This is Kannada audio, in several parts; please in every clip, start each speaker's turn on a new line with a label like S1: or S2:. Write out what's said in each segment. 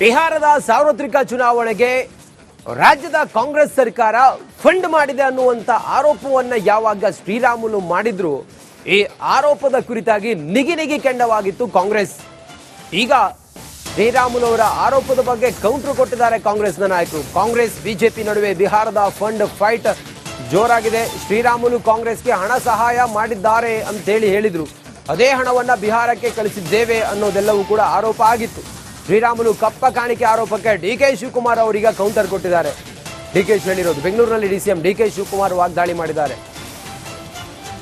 S1: ಬಿಹಾರದ ಸಾರ್ವತ್ರಿಕ ಚುನಾವಣೆಗೆ ರಾಜ್ಯದ ಕಾಂಗ್ರೆಸ್ ಸರ್ಕಾರ ಫಂಡ್ ಮಾಡಿದೆ ಅನ್ನುವಂತ ಆರೋಪವನ್ನ ಯಾವಾಗ ಶ್ರೀರಾಮುಲು ಮಾಡಿದ್ರು ಈ ಆರೋಪದ ಕುರಿತಾಗಿ ನಿಗಿ ಕೆಂಡವಾಗಿತ್ತು ಕಾಂಗ್ರೆಸ್. ಈಗ ಶ್ರೀರಾಮುಲು ಅವರ ಆರೋಪದ ಬಗ್ಗೆ ಕೌಂಟರ್ ಕೊಟ್ಟಿದ್ದಾರೆ ಕಾಂಗ್ರೆಸ್ನ ನಾಯಕರು. ಕಾಂಗ್ರೆಸ್ ಬಿಜೆಪಿ ನಡುವೆ ಬಿಹಾರದ ಫಂಡ್ ಫೈಟ್ ಜೋರಾಗಿದೆ. ಶ್ರೀರಾಮುಲು ಕಾಂಗ್ರೆಸ್ಗೆ ಹಣ ಸಹಾಯ ಮಾಡಿದ್ದಾರೆ ಅಂತ ಹೇಳಿದ್ರು. ಅದೇ ಹಣವನ್ನ ಬಿಹಾರಕ್ಕೆ ಕಳಿಸಿದ್ದೇವೆ ಅನ್ನೋದೆಲ್ಲವೂ ಕೂಡ ಆರೋಪ ಆಗಿತ್ತು. ಶ್ರೀರಾಮುಲು ಕಪ್ಪ ಕಾಣಿಕೆ ಆರೋಪಕ್ಕೆ ಡಿಕೆ ಶಿವಕುಮಾರ್ ಅವರೀಗ ಕೌಂಟರ್ ಕೊಟ್ಟಿದ್ದಾರೆ. ಡಿಕೆಶಿ ಹೇಳಿರೋದು ಬೆಂಗಳೂರಿನಲ್ಲಿ ಡಿಸಿಎಂ ಡಿಕೆ ಶಿವಕುಮಾರ್ ವಾಗ್ದಾಳಿ ಮಾಡಿದ್ದಾರೆ.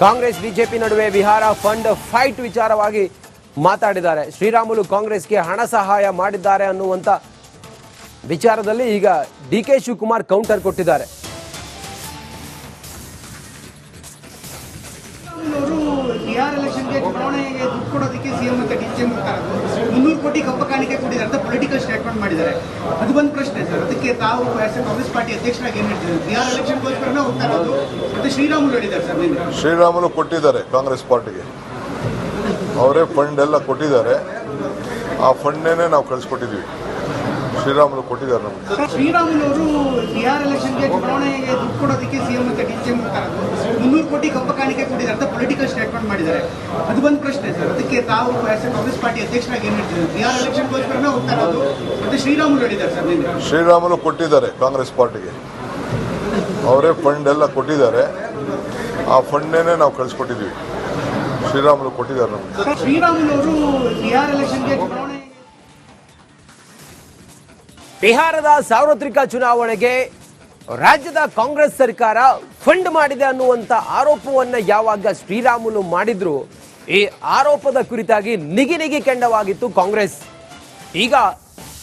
S1: ಕಾಂಗ್ರೆಸ್ ಬಿಜೆಪಿ ನಡುವೆ ಬಿಹಾರ ಫಂಡ್ ಫೈಟ್ ವಿಚಾರವಾಗಿ ಮಾತಾಡಿದ್ದಾರೆ. ಶ್ರೀರಾಮುಲು ಕಾಂಗ್ರೆಸ್ಗೆ ಹಣ ಸಹಾಯ ಮಾಡಿದ್ದಾರೆ ಅನ್ನುವಂತ ವಿಚಾರದಲ್ಲಿ ಈಗ ಡಿಕೆ ಶಿವಕುಮಾರ್ ಕೌಂಟರ್ ಕೊಟ್ಟಿದ್ದಾರೆ.
S2: ಬಿಹಾರ್ ಎಲೆಕ್ಷನ್ಗೆ ಚುನಾವಣೆಗೆ ದುಡ್ಡು ಕೊಡೋದಕ್ಕೆ ಸಿಎಂ ಅಂತ ಡಿಸಿಎಂ 300 ಕೋಟಿ ಕಪ್ಪ ಕಾಣಿಕೆ ಕೊಟ್ಟಿದ್ದಾರೆ ಅಂತ ಪೊಲಿಟಿಕಲ್ ಸ್ಟೇಟ್ಮೆಂಟ್ ಮಾಡಿದ್ದಾರೆ. ಅದು ಒಂದು ಪ್ರಶ್ನೆ ಸರ್. ಅದಕ್ಕೆ ತಾವು ಕಾಂಗ್ರೆಸ್ ಪಾರ್ಟಿ ಅಧ್ಯಕ್ಷರಾಗಿ ಏನ್ ಹೇಳ್ತೀವಿ? ಬಿಹಾರ್ ಎಲೆಕ್ಷನ್ಗೋಸ್ಕರನೇ ಹೋಗ್ತಾ ಇರೋದು ಮತ್ತೆ ಶ್ರೀರಾಮುಲು ಹೇಳಿದ್ದಾರೆ ಸರ್. ನೀವು
S3: ಶ್ರೀರಾಮುಲು ಕೊಟ್ಟಿದ್ದಾರೆ ಕಾಂಗ್ರೆಸ್ ಪಾರ್ಟಿಗೆ, ಅವರೇ ಫಂಡ್ ಎಲ್ಲ ಕೊಟ್ಟಿದ್ದಾರೆ. ಆ ಫಂಡ್ನೇ ನಾವು ಕಳಿಸ್ಕೊಟ್ಟಿದ್ವಿ. ಶ್ರೀರಾಮುಲು ಕೊಟ್ಟಿದ್ದಾರೆ ನಮಗೆ.
S2: ಶ್ರೀರಾಮುಲು ಅವರು ಬಿಹಾರ್ ಎಲೆಕ್ಷನ್ಗೆ ಚುನಾವಣೆಗೆ ದುಡ್ಡು ಕೊಡೋದಕ್ಕೆ ಸಿಎಂ ಅಂತ ಡಿಸಿಎಂ 300 ಕೋಟಿ ಕಪ್ಪ ಕಾಣಿಕೆ ಕೊಟ್ಟಿದ್ದಾರೆ ಅಂತ ಪೊಲಿಟಿಕಲ್ ಸ್ಟೇಟ್ಮೆಂಟ್ ಮಾಡಿದ್ದಾರೆ. ಅದು ಒಂದು ಪ್ರಶ್ನೆ ಸರ್. ಅದಕ್ಕೆ ತಾವು ಕಾಂಗ್ರೆಸ್ ಪಾರ್ಟಿ ಅಧ್ಯಕ್ಷರಾಗಿ ಏನ್ ಹೇಳ್ತೀವಿ? ಬಿಹಾರ್ ಎಲೆಕ್ಷನ್ಗೋಸ್ಕರನೇ ಹೋಗ್ತಾ ಇರೋದು ಮತ್ತೆ ಶ್ರೀರಾಮುಲು ಹೇಳಿದ್ದಾರೆ ಸರ್. ನೀವು
S3: ಶ್ರೀರಾಮುಲು ಕೊಟ್ಟಿದ್ದಾರೆ ಕಾಂಗ್ರೆಸ್ ಪಾರ್ಟಿಗೆ, ಅವರೇ ಫಂಡ್ ಎಲ್ಲ ಕೊಟ್ಟಿದ್ದಾರೆ. ಆ ಫಂಡ್ನೇ ನಾವು ಕಳಿಸ್ಕೊಟ್ಟಿದ್ವಿ. ಶ್ರೀರಾಮುಲು ಕೊಟ್ಟಿದ್ದಾರೆ ನಮಗೆ.
S2: ಶ್ರೀರಾಮುಲು ಅವರು ಬಿಹಾರ್ ಎಲೆಕ್ಷನ್ಗೆ ಚುನಾವಣೆ
S1: ಬಿಹಾರದ ಸಾರ್ವತ್ರಿಕ ಚುನಾವಣೆಗೆ ರಾಜ್ಯದ ಕಾಂಗ್ರೆಸ್ ಸರ್ಕಾರ ಫಂಡ್ ಮಾಡಿದೆ ಅನ್ನುವಂತ ಆರೋಪವನ್ನ ಯಾವಾಗ ಶ್ರೀರಾಮುಲು ಮಾಡಿದ್ರು ಈ ಆರೋಪದ ಕುರಿತಾಗಿ ನಿಗಿ ಕೆಂಡವಾಗಿತ್ತು ಕಾಂಗ್ರೆಸ್. ಈಗ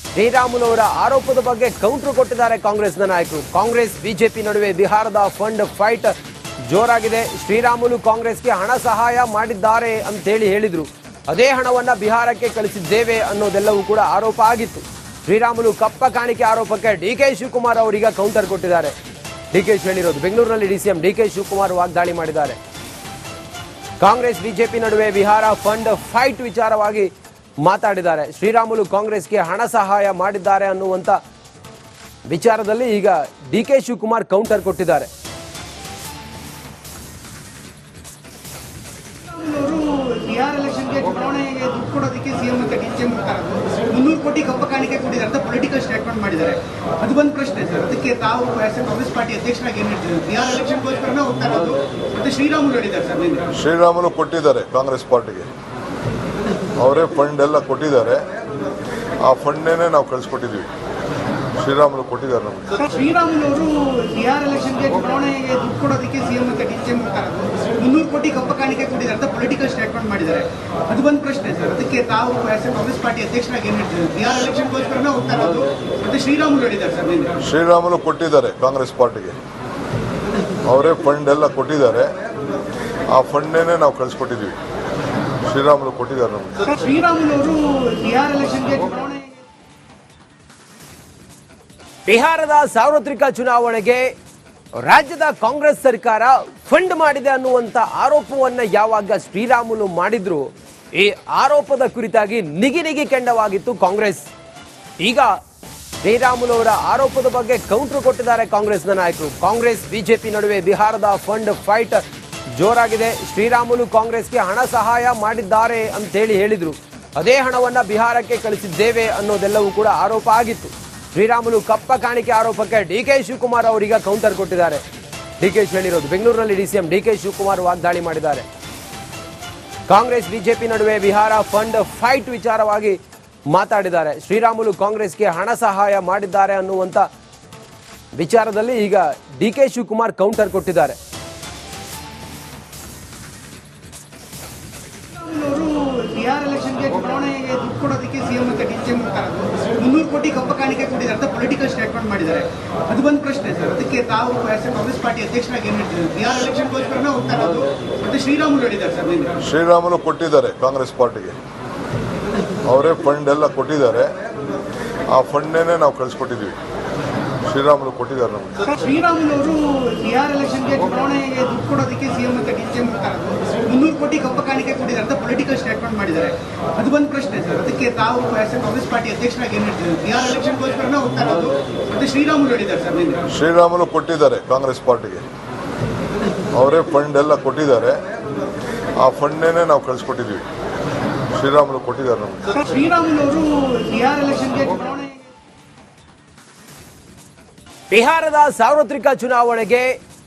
S1: ಶ್ರೀರಾಮುಲು ಅವರ ಆರೋಪದ ಬಗ್ಗೆ ಕೌಂಟರ್ ಕೊಟ್ಟಿದ್ದಾರೆ ಕಾಂಗ್ರೆಸ್ನ ನಾಯಕರು. ಕಾಂಗ್ರೆಸ್ ಬಿಜೆಪಿ ನಡುವೆ ಬಿಹಾರದ ಫಂಡ್ ಫೈಟ್ ಜೋರಾಗಿದೆ. ಶ್ರೀರಾಮುಲು ಕಾಂಗ್ರೆಸ್ಗೆ ಹಣ ಸಹಾಯ ಮಾಡಿದ್ದಾರೆ ಅಂತ ಹೇಳಿದ್ರು. ಅದೇ ಹಣವನ್ನ ಬಿಹಾರಕ್ಕೆ ಕಳಿಸಿದ್ದೇವೆ ಅನ್ನೋದೆಲ್ಲವೂ ಕೂಡ ಆರೋಪ ಆಗಿತ್ತು. ಶ್ರೀರಾಮುಲು ಕಪ್ಪ ಕಾಣಿಕೆ ಆರೋಪಕ್ಕೆ ಡಿಕೆ ಶಿವಕುಮಾರ್ ಅವರೀಗ ಕೌಂಟರ್ ಕೊಟ್ಟಿದ್ದಾರೆ. ಡಿಕೆಶಿ ಹೇಳಿರೋದು ಬೆಂಗಳೂರಿನಲ್ಲಿ ಡಿಸಿಎಂ ಡಿಕೆ ಶಿವಕುಮಾರ್ ವಾಗ್ದಾಳಿ ಮಾಡಿದ್ದಾರೆ. ಕಾಂಗ್ರೆಸ್ ಬಿಜೆಪಿ ನಡುವೆ ಬಿಹಾರ ಫಂಡ್ ಫೈಟ್ ವಿಚಾರವಾಗಿ ಮಾತಾಡಿದ್ದಾರೆ. ಶ್ರೀರಾಮುಲು ಕಾಂಗ್ರೆಸ್ಗೆ ಹಣ ಸಹಾಯ ಮಾಡಿದ್ದಾರೆ ಅನ್ನುವಂತ ವಿಚಾರದಲ್ಲಿ ಈಗ ಡಿಕೆ ಶಿವಕುಮಾರ್ ಕೌಂಟರ್ ಕೊಟ್ಟಿದ್ದಾರೆ.
S2: ಬಿಹಾರ್ ಎಲೆಕ್ಷನ್ಗೆ ಚುನಾವಣೆಗೆ ದುಡ್ಡು ಕೊಡೋದಕ್ಕೆ ಸಿಎಂ ಅಂತ ಡಿಸಿಎಂ 300 ಕೋಟಿ ಕಪ್ಪ ಕಾಣಿಕೆ ಕೊಟ್ಟಿದ್ದಾರೆ ಅಂತ ಪೊಲಿಟಿಕಲ್ ಸ್ಟೇಟ್ಮೆಂಟ್ ಮಾಡಿದ್ದಾರೆ. ಅದು ಒಂದು ಪ್ರಶ್ನೆ ಸರ್. ಅದಕ್ಕೆ ತಾವು ಕಾಂಗ್ರೆಸ್ ಪಾರ್ಟಿ ಅಧ್ಯಕ್ಷರಾಗಿ ಏನ್ ಹೇಳ್ತೀವಿ? ಬಿಹಾರ್ ಎಲೆಕ್ಷನ್ಗೋಸ್ಕರನೇ ಹೋಗ್ತಾ ಇರೋದು ಮತ್ತೆ ಶ್ರೀರಾಮುಲು ಹೇಳಿದ್ದಾರೆ ಸರ್. ನೀವು
S3: ಶ್ರೀರಾಮುಲು ಕೊಟ್ಟಿದ್ದಾರೆ ಕಾಂಗ್ರೆಸ್ ಪಾರ್ಟಿಗೆ, ಅವರೇ ಫಂಡ್ ಎಲ್ಲ ಕೊಟ್ಟಿದ್ದಾರೆ. ಆ ಫಂಡ್ನೇ ನಾವು ಕಳಿಸ್ಕೊಟ್ಟಿದ್ವಿ. ಶ್ರೀರಾಮುಲು ಕೊಟ್ಟಿದ್ದಾರೆ ನಮಗೆ.
S2: ಶ್ರೀರಾಮುಲು ಅವರು ಬಿಹಾರ್ ಎಲೆಕ್ಷನ್ಗೆ ಚುನಾವಣೆಗೆ ದುಡ್ಡು ಕೊಡೋದಕ್ಕೆ ಸಿಎಂ ಅಂತ ಡಿಸಿಎಂ 300 ಕೋಟಿ ಕಪ್ಪ ಕಾಣಿಕೆ ಕೊಟ್ಟಿದ್ದಾರೆ ಅಂತ ಪೊಲಿಟಿಕಲ್ ಸ್ಟೇಟ್ಮೆಂಟ್ ಮಾಡಿದ್ದಾರೆ. ಅದು ಒಂದು ಪ್ರಶ್ನೆ ಸರ್. ಅದಕ್ಕೆ ತಾವು ಕಾಂಗ್ರೆಸ್ ಪಾರ್ಟಿ ಅಧ್ಯಕ್ಷರಾಗಿ ಏನ್ ಹೇಳ್ತೀವಿ? ಬಿಹಾರ್ ಎಲೆಕ್ಷನ್ಗೋಸ್ಕರನೇ ಹೋಗ್ತಾ ಇರೋದು ಮತ್ತೆ ಶ್ರೀರಾಮುಲು ಹೇಳಿದ್ದಾರೆ ಸರ್. ನೀವು
S3: ಶ್ರೀರಾಮುಲು ಕೊಟ್ಟಿದ್ದಾರೆ ಕಾಂಗ್ರೆಸ್ ಪಾರ್ಟಿಗೆ, ಅವರೇ ಫಂಡ್ ಎಲ್ಲ ಕೊಟ್ಟಿದ್ದಾರೆ. ಆ ಫಂಡ್ನೇ ನಾವು ಕಳಿಸ್ಕೊಟ್ಟಿದ್ವಿ. ಶ್ರೀರಾಮುಲು ಕೊಟ್ಟಿದ್ದಾರೆ ನಮಗೆ.
S2: ಶ್ರೀರಾಮುಲು ಅವರು ಬಿಹಾರ್ ಎಲೆಕ್ಷನ್ಗೆ ಚುನಾವಣೆ
S1: ಬಿಹಾರದ ಸಾರ್ವತ್ರಿಕ ಚುನಾವಣೆಗೆ ರಾಜ್ಯದ ಕಾಂಗ್ರೆಸ್ ಸರ್ಕಾರ ಫಂಡ್ ಮಾಡಿದೆ ಅನ್ನುವಂತ ಆರೋಪವನ್ನ ಯಾವಾಗ ಶ್ರೀರಾಮುಲು ಮಾಡಿದ್ರು ಈ ಆರೋಪದ ಕುರಿತಾಗಿ ನಿಗಿ ಕೆಂಡವಾಗಿತ್ತು ಕಾಂಗ್ರೆಸ್. ಈಗ ಶ್ರೀರಾಮುಲು ಅವರ ಆರೋಪದ ಬಗ್ಗೆ ಕೌಂಟರ್ ಕೊಟ್ಟಿದ್ದಾರೆ ಕಾಂಗ್ರೆಸ್ನ ನಾಯಕರು. ಕಾಂಗ್ರೆಸ್ ಬಿಜೆಪಿ ನಡುವೆ ಬಿಹಾರದ ಫಂಡ್ ಫೈಟ್ ಜೋರಾಗಿದೆ. ಶ್ರೀರಾಮುಲು ಕಾಂಗ್ರೆಸ್ಗೆ ಹಣ ಸಹಾಯ ಮಾಡಿದ್ದಾರೆ ಅಂತ ಹೇಳಿದ್ರು. ಅದೇ ಹಣವನ್ನ ಬಿಹಾರಕ್ಕೆ ಕಳಿಸಿದ್ದೇವೆ ಅನ್ನೋದೆಲ್ಲವೂ ಕೂಡ ಆರೋಪ ಆಗಿತ್ತು. ಶ್ರೀರಾಮುಲು ಕಪ್ಪ ಕಾಣಿಕೆ ಆರೋಪಕ್ಕೆ ಡಿಕೆ ಶಿವಕುಮಾರ್ ಅವರೀಗ ಕೌಂಟರ್ ಕೊಟ್ಟಿದ್ದಾರೆ. ಡಿಕೆಶಿ ಹೇಳಿರೋದು ಬೆಂಗಳೂರಿನಲ್ಲಿ ಡಿಸಿಎಂ ಡಿಕೆ ಶಿವಕುಮಾರ್ ವಾಗ್ದಾಳಿ ಮಾಡಿದ್ದಾರೆ. ಕಾಂಗ್ರೆಸ್ ಬಿಜೆಪಿ ನಡುವೆ ಬಿಹಾರ ಫಂಡ್ ಫೈಟ್ ವಿಚಾರವಾಗಿ ಮಾತಾಡಿದ್ದಾರೆ. ಶ್ರೀರಾಮುಲು ಕಾಂಗ್ರೆಸ್ಗೆ ಹಣ ಸಹಾಯ ಮಾಡಿದ್ದಾರೆ ಅನ್ನುವಂತ ವಿಚಾರದಲ್ಲಿ ಈಗ ಡಿಕೆ ಶಿವಕುಮಾರ್ ಕೌಂಟರ್ ಕೊಟ್ಟಿದ್ದಾರೆ.
S2: ಬಿಹಾರ್ ಎಲೆಕ್ಷನ್ಗೆ ಚುನಾವಣೆಗೆ ದುಡ್ಡು ಕೊಡೋದಕ್ಕೆ ಸಿಎಂ ಅಂತ ಡಿಸಿಎಂ 300 ಕೋಟಿ ಕಪ್ಪ ಕಾಣಿಕೆ ಕೊಟ್ಟಿದ್ದಾರೆ ಅಂತ ಪೊಲಿಟಿಕಲ್ ಸ್ಟೇಟ್ಮೆಂಟ್ ಮಾಡಿದ್ದಾರೆ. ಅದು ಒಂದು ಪ್ರಶ್ನೆ ಸರ್. ಅದಕ್ಕೆ ತಾವು ಕಾಂಗ್ರೆಸ್ ಪಾರ್ಟಿ ಅಧ್ಯಕ್ಷರಾಗಿ ಏನ್ ಹೇಳ್ತೀವಿ? ಬಿಹಾರ್ ಎಲೆಕ್ಷನ್ಗೋಸ್ಕರನೇ ಹೋಗ್ತಾ ಇರೋದು ಮತ್ತೆ ಶ್ರೀರಾಮುಲು ಹೇಳಿದ್ದಾರೆ ಸರ್. ನೀವು
S3: ಶ್ರೀರಾಮುಲು ಕೊಟ್ಟಿದ್ದಾರೆ ಕಾಂಗ್ರೆಸ್ ಪಾರ್ಟಿಗೆ, ಅವರೇ ಫಂಡ್ ಎಲ್ಲ ಕೊಟ್ಟಿದ್ದಾರೆ. ಆ ಫಂಡ್ನೇ ನಾವು ಕಳಿಸ್ಕೊಟ್ಟಿದ್ವಿ. ಶ್ರೀರಾಮುಲು ಕೊಟ್ಟಿದ್ದಾರೆ ನಮಗೆ.
S2: ಶ್ರೀರಾಮುಲು ಅವರು ಬಿಹಾರ್ ಎಲೆಕ್ಷನ್ಗೆ ಚುನಾವಣೆಗೆ ದುಡ್ಡು ಕೊಡೋದಕ್ಕೆ ಸಿಎಂ ಅಂತ ಡಿಸಿಎಂ ಮಾಡ್ತಾ ಇರೋದು 300 ಕೋಟಿ ಕಪ್ಪ ಕಾಣಿಕೆ ಕೊಟ್ಟಿದ್ದಾರೆ ಅಂತ ಪೊಲಿಟಿಕಲ್ ಸ್ಟೇಟ್ಮೆಂಟ್ ಮಾಡಿದ್ದಾರೆ. ಅದು ಒಂದು ಪ್ರಶ್ನೆ ಸರ್. ಅದಕ್ಕೆ ತಾವು ಕಾಂಗ್ರೆಸ್ ಪಾರ್ಟಿ ಅಧ್ಯಕ್ಷರಾಗಿ ಏನ್ ಹೇಳ್ತೀವಿ? ಬಿಹಾರ್ ಎಲೆಕ್ಷನ್ಗೋಸ್ಕರನೇ ಹೋಗ್ತಾ ಇರೋದು ಮತ್ತೆ ಶ್ರೀರಾಮುಲು ಹೇಳಿದ್ದಾರೆ ಸರ್. ನಿನ್ನೆ
S3: ಶ್ರೀರಾಮುಲು ಕೊಟ್ಟಿದ್ದಾರೆ ಕಾಂಗ್ರೆಸ್ ಪಾರ್ಟಿಗೆ, ಅವರೇ ಫಂಡ್ ಎಲ್ಲ ಕೊಟ್ಟಿದ್ದಾರೆ. ಆ ಫಂಡ್ನೇ ನಾವು ಕಳಿಸ್ಕೊಟ್ಟಿದ್ವಿ. ಶ್ರೀರಾಮುಲು ಕೊಟ್ಟಿದ್ದಾರೆ ನಮಗೆ.
S2: ಶ್ರೀರಾಮುಲು ಅವರು ಬಿಹಾರ್ ಎಲೆಕ್ಷನ್ಗೆ ಚುನಾವಣೆ
S1: ಬಿಹಾರದ ಸಾರ್ವತ್ರಿಕ ಚುನಾವಣೆಗೆ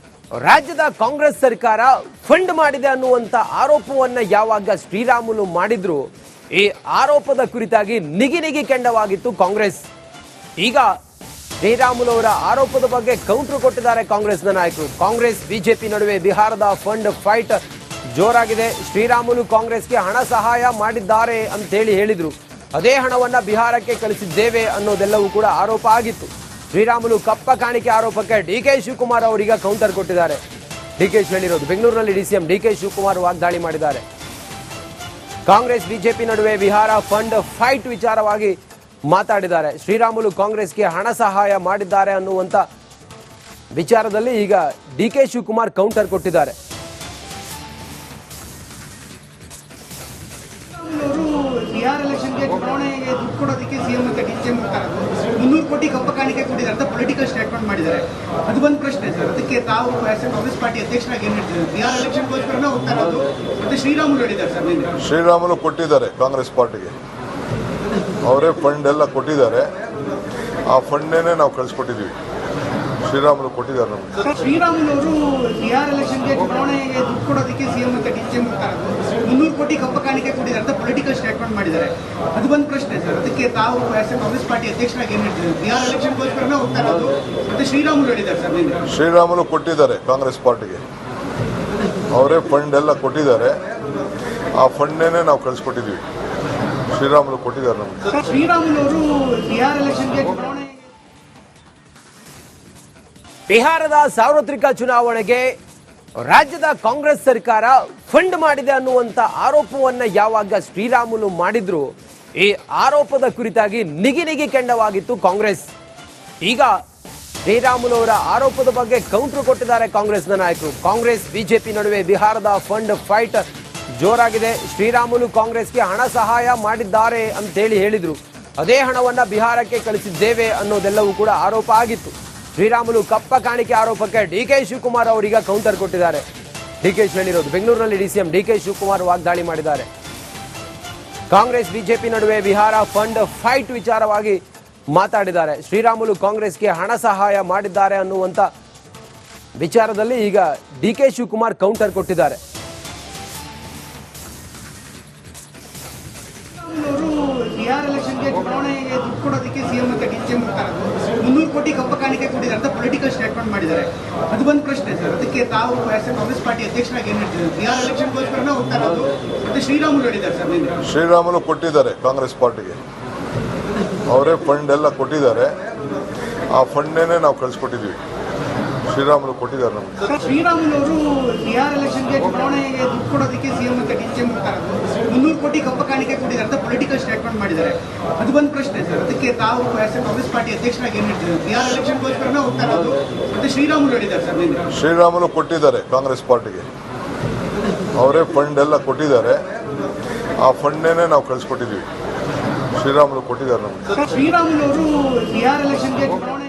S1: ರಾಜ್ಯದ ಕಾಂಗ್ರೆಸ್ ಸರ್ಕಾರ ಫಂಡ್ ಮಾಡಿದೆ ಅನ್ನುವಂಥ ಆರೋಪವನ್ನ ಯಾವಾಗ ಶ್ರೀರಾಮುಲು ಮಾಡಿದ್ರು, ಈ ಆರೋಪದ ಕುರಿತಾಗಿ ನಿಗಿ ಕೆಂಡವಾಗಿತ್ತು ಕಾಂಗ್ರೆಸ್. ಈಗ ಶ್ರೀರಾಮುಲು ಅವರ ಆರೋಪದ ಬಗ್ಗೆ ಕೌಂಟರ್ ಕೊಟ್ಟಿದ್ದಾರೆ ಕಾಂಗ್ರೆಸ್ನ ನಾಯಕರು. ಕಾಂಗ್ರೆಸ್ ಬಿಜೆಪಿ ನಡುವೆ ಬಿಹಾರದ ಫಂಡ್ ಫೈಟ್ ಜೋರಾಗಿದೆ. ಶ್ರೀರಾಮುಲು ಕಾಂಗ್ರೆಸ್ಗೆ ಹಣ ಸಹಾಯ ಮಾಡಿದ್ದಾರೆ ಅಂತೇಳಿ ಹೇಳಿದ್ರು. ಅದೇ ಹಣವನ್ನ ಬಿಹಾರಕ್ಕೆ ಕಳಿಸಿದ್ದೇವೆ ಅನ್ನೋದೆಲ್ಲವೂ ಕೂಡ ಆರೋಪ ಆಗಿತ್ತು. ಶ್ರೀರಾಮುಲು ಕಪ್ಪ ಕಾಣಿಕೆ ಆರೋಪಕ್ಕೆ ಡಿಕೆ ಶಿವಕುಮಾರ್ ಅವರೀಗ ಕೌಂಟರ್ ಕೊಟ್ಟಿದ್ದಾರೆ. ಡಿಕೆಶಿ ಹೇಳಿರೋದು, ಬೆಂಗಳೂರಿನಲ್ಲಿ ಡಿಸಿಎಂ ಡಿಕೆ ಶಿವಕುಮಾರ್ ವಾಗ್ದಾಳಿ ಮಾಡಿದ್ದಾರೆ. ಕಾಂಗ್ರೆಸ್ ಬಿಜೆಪಿ ನಡುವೆ ಬಿಹಾರ ಫಂಡ್ ಫೈಟ್ ವಿಚಾರವಾಗಿ ಮಾತಾಡಿದ್ದಾರೆ. ಶ್ರೀರಾಮುಲು ಕಾಂಗ್ರೆಸ್ಗೆ ಹಣ ಸಹಾಯ ಮಾಡಿದ್ದಾರೆ ಅನ್ನುವಂಥ ವಿಚಾರದಲ್ಲಿ ಈಗ ಡಿಕೆ ಶಿವಕುಮಾರ್ ಕೌಂಟರ್ ಕೊಟ್ಟಿದ್ದಾರೆ.
S2: ಬಿಹಾರ್ ಎಲೆಕ್ಷನ್ಗೆ ಚುನಾವಣೆಗೆ ದುಡ್ಡು ಕೊಡೋದಕ್ಕೆ ಸಿಎಂ ಅಂತ ಡಿಸಿಎಂ ಮಾಡ್ತಾ ಇರೋದು 300 ಕೋಟಿ ಕಪ್ಪ ಕಾಣಿಕೆ ಕೊಟ್ಟಿದ್ದಾರೆ ಅಂತ ಪೊಲಿಟಿಕಲ್ ಸ್ಟೇಟ್ಮೆಂಟ್ ಮಾಡಿದ್ದಾರೆ. ಅದು ಒಂದು ಪ್ರಶ್ನೆ ಸರ್. ಅದಕ್ಕೆ ತಾವು ಕಾಂಗ್ರೆಸ್ ಪಾರ್ಟಿ ಅಧ್ಯಕ್ಷರಾಗಿ ಏನ್ ಹೇಳ್ತೀವಿ? ಬಿಹಾರ್ ಎಲೆಕ್ಷನ್ಗೋಸ್ಕರನೇ ಹೋಗ್ತಾ ಇರೋದು ಮತ್ತೆ ಶ್ರೀರಾಮುಲು ಹೇಳಿದ್ದಾರೆ ಸರ್. ನಿನ್ನೆ
S3: ಶ್ರೀರಾಮುಲು ಕೊಟ್ಟಿದ್ದಾರೆ ಕಾಂಗ್ರೆಸ್ ಪಾರ್ಟಿಗೆ, ಅವರೇ ಫಂಡ್ ಎಲ್ಲ ಕೊಟ್ಟಿದ್ದಾರೆ. ಆ ಫಂಡ್ನೇ ನಾವು ಕಳಿಸ್ಕೊಟ್ಟಿದ್ವಿ. ಶ್ರೀರಾಮುಲು ಕೊಟ್ಟಿದ್ದಾರೆ ನಮಗೆ.
S2: ಶ್ರೀರಾಮುಲು ಅವರು ಬಿಹಾರ್ ಎಲೆಕ್ಷನ್ಗೆ ಚುನಾವಣೆಗೆ ದುಡ್ಡು ಕೊಡೋದಕ್ಕೆ ಸಿಎಂ ಅಂತ ಡಿಸಿಎಂ ಮಾಡ್ತಾ ಇರೋದು 300 ಕೋಟಿ ಕಪ್ಪ ಕಾಣಿಕೆ ಕೊಟ್ಟಿದ್ದಾರೆ ಅಂತ ಪೊಲಿಟಿಕಲ್ ಸ್ಟೇಟ್ಮೆಂಟ್ ಮಾಡಿದ್ದಾರೆ. ಅದು ಒಂದು ಪ್ರಶ್ನೆ ಸರ್. ಅದಕ್ಕೆ ತಾವು ಕಾಂಗ್ರೆಸ್ ಪಾರ್ಟಿ ಅಧ್ಯಕ್ಷರಾಗಿ ಏನ್ ಹೇಳ್ತೀವಿ? ಬಿಹಾರ್ ಎಲೆಕ್ಷನ್ಗೋಸ್ಕರನೇ ಹೋಗ್ತಾ ಇರೋದು ಮತ್ತೆ ಶ್ರೀರಾಮುಲು ಹೇಳಿದ್ದಾರೆ ಸರ್. ನಿನ್ನೆ
S3: ಶ್ರೀರಾಮುಲು ಕೊಟ್ಟಿದ್ದಾರೆ ಕಾಂಗ್ರೆಸ್ ಪಾರ್ಟಿಗೆ, ಅವರೇ ಫಂಡ್ ಎಲ್ಲ ಕೊಟ್ಟಿದ್ದಾರೆ. ಆ ಫಂಡ್ನೇ ನಾವು ಕಳಿಸ್ಕೊಟ್ಟಿದ್ವಿ. ಶ್ರೀರಾಮುಲು ಕೊಟ್ಟಿದ್ದಾರೆ ನಮಗೆ.
S2: ಶ್ರೀರಾಮುಲು ಅವರು ಬಿಹಾರ್ ಎಲೆಕ್ಷನ್ಗೆ ಚುನಾವಣೆ
S1: ಬಿಹಾರದ ಸಾರ್ವತ್ರಿಕ ಚುನಾವಣೆಗೆ ರಾಜ್ಯದ ಕಾಂಗ್ರೆಸ್ ಸರ್ಕಾರ ಫಂಡ್ ಮಾಡಿದೆ ಅನ್ನುವಂಥ ಆರೋಪವನ್ನ ಯಾವಾಗ ಶ್ರೀರಾಮುಲು ಮಾಡಿದ್ರು, ಈ ಆರೋಪದ ಕುರಿತಾಗಿ ನಿಗಿ ಕೆಂಡವಾಗಿತ್ತು ಕಾಂಗ್ರೆಸ್. ಈಗ ಶ್ರೀರಾಮುಲು ಅವರ ಆರೋಪದ ಬಗ್ಗೆ ಕೌಂಟರ್ ಕೊಟ್ಟಿದ್ದಾರೆ ಕಾಂಗ್ರೆಸ್ನ ನಾಯಕರು. ಕಾಂಗ್ರೆಸ್ ಬಿಜೆಪಿ ನಡುವೆ ಬಿಹಾರದ ಫಂಡ್ ಫೈಟ್ ಜೋರಾಗಿದೆ. ಶ್ರೀರಾಮುಲು ಕಾಂಗ್ರೆಸ್ಗೆ ಹಣ ಸಹಾಯ ಮಾಡಿದ್ದಾರೆ ಅಂತೇಳಿ ಹೇಳಿದ್ರು. ಅದೇ ಹಣವನ್ನ ಬಿಹಾರಕ್ಕೆ ಕಳಿಸಿದ್ದೇವೆ ಅನ್ನೋದೆಲ್ಲವೂ ಕೂಡ ಆರೋಪ ಆಗಿತ್ತು. ಶ್ರೀರಾಮುಲು ಕಪ್ಪ ಕಾಣಿಕೆ ಆರೋಪಕ್ಕೆ ಡಿಕೆ ಶಿವಕುಮಾರ್ ಅವರೀಗ ಕೌಂಟರ್ ಕೊಟ್ಟಿದ್ದಾರೆ. ಡಿಕೆಶಿ ಹೇಳಿರೋದು, ಬೆಂಗಳೂರಿನಲ್ಲಿ ಡಿಸಿಎಂ ಡಿಕೆ ಶಿವಕುಮಾರ್ ವಾಗ್ದಾಳಿ ಮಾಡಿದ್ದಾರೆ. ಕಾಂಗ್ರೆಸ್ ಬಿಜೆಪಿ ನಡುವೆ ಬಿಹಾರ ಫಂಡ್ ಫೈಟ್ ವಿಚಾರವಾಗಿ ಮಾತಾಡಿದ್ದಾರೆ. ಶ್ರೀರಾಮುಲು ಕಾಂಗ್ರೆಸ್ಗೆ ಹಣ ಸಹಾಯ ಮಾಡಿದ್ದಾರೆ ಅನ್ನುವಂಥ ವಿಚಾರದಲ್ಲಿ ಈಗ ಡಿಕೆ ಶಿವಕುಮಾರ್ ಕೌಂಟರ್ ಕೊಟ್ಟಿದ್ದಾರೆ.
S2: ಬಿಹಾರ್ ಎಲೆಕ್ಷನ್ಗೆ ಚುನಾವಣೆಗೆ ದುಡ್ಡು ಕೊಡೋದಕ್ಕೆ ಸಿಎಂ ಅಂತ ಡಿಸಿಎಂ ಮಾಡ್ತಾ ಇರೋದು 300 ಕೋಟಿ ಕಪ್ಪ ಕಾಣಿಕೆ ಕೊಟ್ಟಿದ್ದಾರೆ ಅಂತ ಪೊಲಿಟಿಕಲ್ ಸ್ಟೇಟ್ಮೆಂಟ್ ಮಾಡಿದ್ದಾರೆ. ಅದು ಒಂದು ಪ್ರಶ್ನೆ ಸರ್. ಅದಕ್ಕೆ ತಾವು ಕಾಂಗ್ರೆಸ್ ಪಾರ್ಟಿ ಅಧ್ಯಕ್ಷರಾಗಿ ಏನ್ ಹೇಳ್ತೀವಿ? ಬಿಹಾರ್ ಎಲೆಕ್ಷನ್ಗೋಸ್ಕರನೇ ಹೋಗ್ತಾ ಇರೋದು ಮತ್ತೆ ಶ್ರೀರಾಮುಲು ಹೇಳಿದ್ದಾರೆ ಸರ್. ನಿನ್ನೆ
S3: ಶ್ರೀರಾಮುಲು ಕೊಟ್ಟಿದ್ದಾರೆ ಕಾಂಗ್ರೆಸ್ ಪಾರ್ಟಿಗೆ, ಅವರೇ ಫಂಡ್ ಎಲ್ಲ ಕೊಟ್ಟಿದ್ದಾರೆ. ಆ ಫಂಡ್ನೇ ನಾವು ಕಳಿಸ್ಕೊಟ್ಟಿದ್ವಿ. ಶ್ರೀರಾಮುಲು ಕೊಟ್ಟಿದ್ದಾರೆ ನಮಗೆ.
S2: ಶ್ರೀರಾಮುಲು ಅವರು ಬಿಹಾರ್ ಎಲೆಕ್ಷನ್ಗೆ ಚುನಾವಣೆಗೆ ದುಡ್ಡು ಕೊಡೋದಕ್ಕೆ ಸಿಎಂ ಅಂತ ಡಿಸಿಎಂ ಮಾಡ್ತಾ ಇರೋದು 300 ಕೋಟಿ ಕಪ್ಪ ಕಾಣಿಕೆ ಕೊಟ್ಟಿದ್ದಾರೆ ಅಂತ ಪೊಲಿಟಿಕಲ್ ಸ್ಟೇಟ್ಮೆಂಟ್ ಮಾಡಿದ್ದಾರೆ. ಅದು ಒಂದು ಪ್ರಶ್ನೆ ಸರ್. ಅದಕ್ಕೆ ತಾವು ಕಾಂಗ್ರೆಸ್ ಪಾರ್ಟಿ ಅಧ್ಯಕ್ಷರಾಗಿ ಏನ್ ಹೇಳ್ತೀವಿ? ಬಿಹಾರ್ ಎಲೆಕ್ಷನ್ಗೋಸ್ಕರನೇ ಹೋಗ್ತಾ ಇರೋದು ಮತ್ತೆ ಶ್ರೀರಾಮುಲು ಹೇಳಿದ್ದಾರೆ ಸರ್. ನಿನ್ನೆ
S3: ಶ್ರೀರಾಮುಲು ಕೊಟ್ಟಿದ್ದಾರೆ ಕಾಂಗ್ರೆಸ್ ಪಾರ್ಟಿಗೆ, ಅವರೇ ಫಂಡ್ ಎಲ್ಲ ಕೊಟ್ಟಿದ್ದಾರೆ. ಆ ಫಂಡ್ನೇ ನಾವು ಕಳಿಸ್ಕೊಟ್ಟಿದ್ವಿ. ಶ್ರೀರಾಮುಲು ಕೊಟ್ಟಿದ್ದಾರೆ ನಮಗೆ.
S2: ಶ್ರೀರಾಮುಲು ಅವರು ಬಿಹಾರ್ ಎಲೆಕ್ಷನ್ಗೆ ಚುನಾವಣೆ